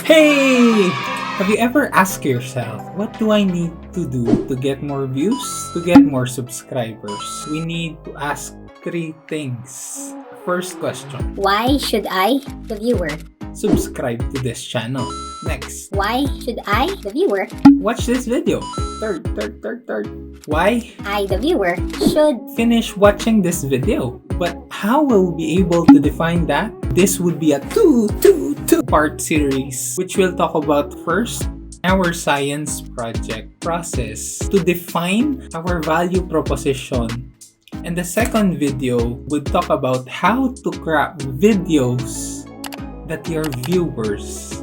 Hey! Have you ever asked yourself, what do I need to do to get more views, to get more subscribers? We need to ask three things. First question, Why should I, the viewer? subscribe to this channel. Next, Why should I, the viewer? watch this video. Third. Why? I, the viewer, should. Finish watching this video. But how will we be able to define that? This would be a two-part series, which we'll talk about first our science project process to define our value proposition. And the second video would talk about how to craft videos that your viewers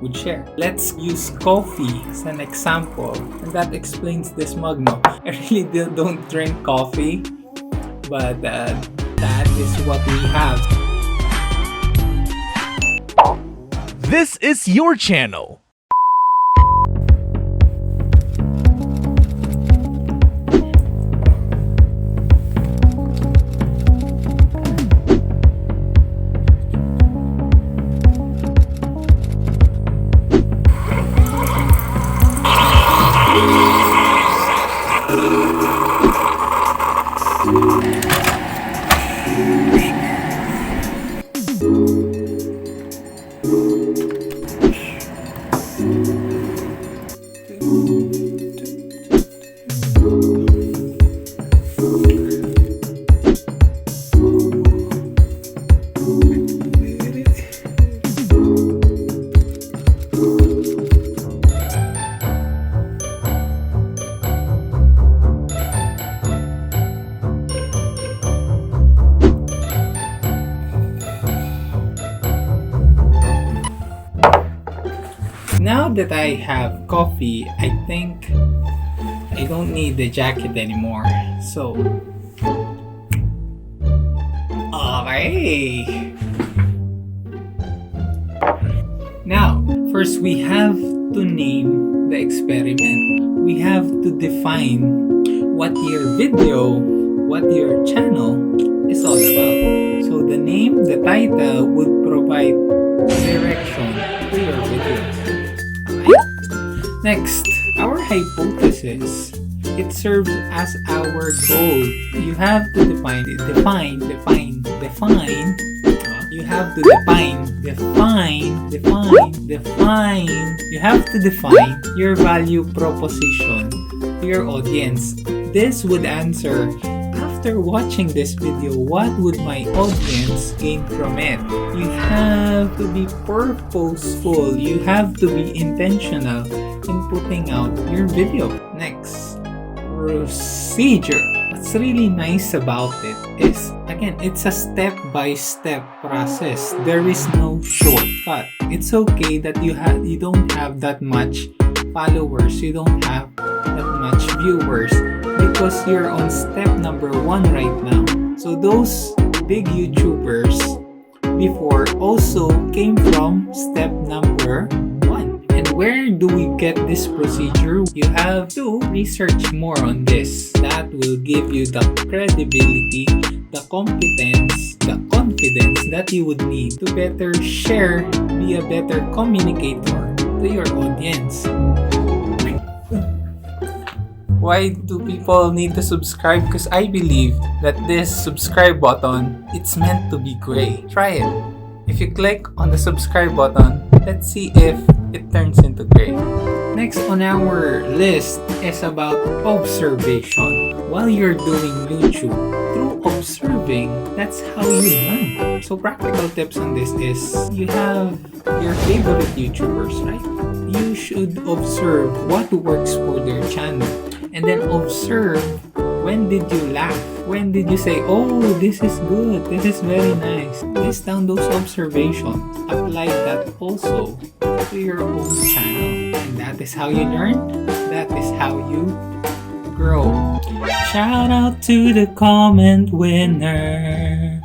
would share. Let's use coffee as an example, and that explains this mug. No, I really don't drink coffee, but that is what we have. This is your channel. Now that I have coffee, I think I don't need the jacket anymore. So, okay. Now, first we have to name the experiment. We have to define what your video, what your channel is all about. So the name, the title would provide direction to your videos. Next, our hypothesis. It serves as our goal. You have to define. You have to define. You have to define your value proposition to your audience. This would answer, after watching this video, what would my audience gain from it? You have to be purposeful. You have to be intentional in putting out your video. Next, procedure. What's really nice about it is, again, it's a step-by-step process. There is no shortcut. It's okay that you don't have that much followers, you don't have that much viewers, because you're on step number 1 right now. So those big YouTubers before also came from step number 1. And where do we get this procedure? You have to research more on this. That will give you the credibility, the competence, the confidence that you would need to better share, be a better communicator to your audience. Why do people need to subscribe? Because I believe that this subscribe button, it's meant to be gray. Try it. If you click on the subscribe button, let's see if it turns into gray. Next on our list is about observation. While you're doing YouTube, through observing, that's how you learn. So practical tips on this is, you have your favorite YouTubers, right? You should observe what works for their channel. And then observe, when did you laugh? When did you say, oh, this is good, this is very nice? List down those observations. Apply that also to your own channel. And that is how you learn. That is how you grow. Shout out to the comment winner.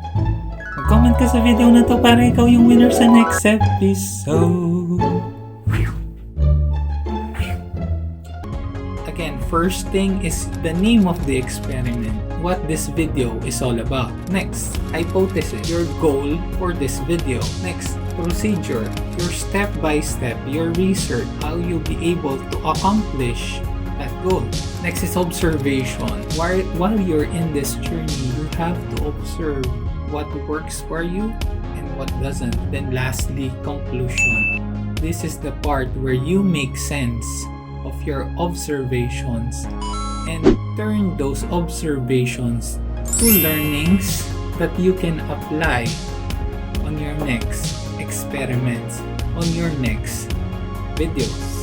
Mag-comment ka sa video na to para ikaw yung winner sa next episode. Again, first thing is the name of the experiment. what this video is all about. Next, hypothesis, your goal for this video. Next, procedure, your step-by-step, your research, how you'll be able to accomplish that goal. Next is observation. While you're in this journey, you have to observe what works for you and what doesn't. Then lastly, conclusion. This is the part where you make sense of your observations and turn those observations to learnings that you can apply on your next experiments, on your next videos.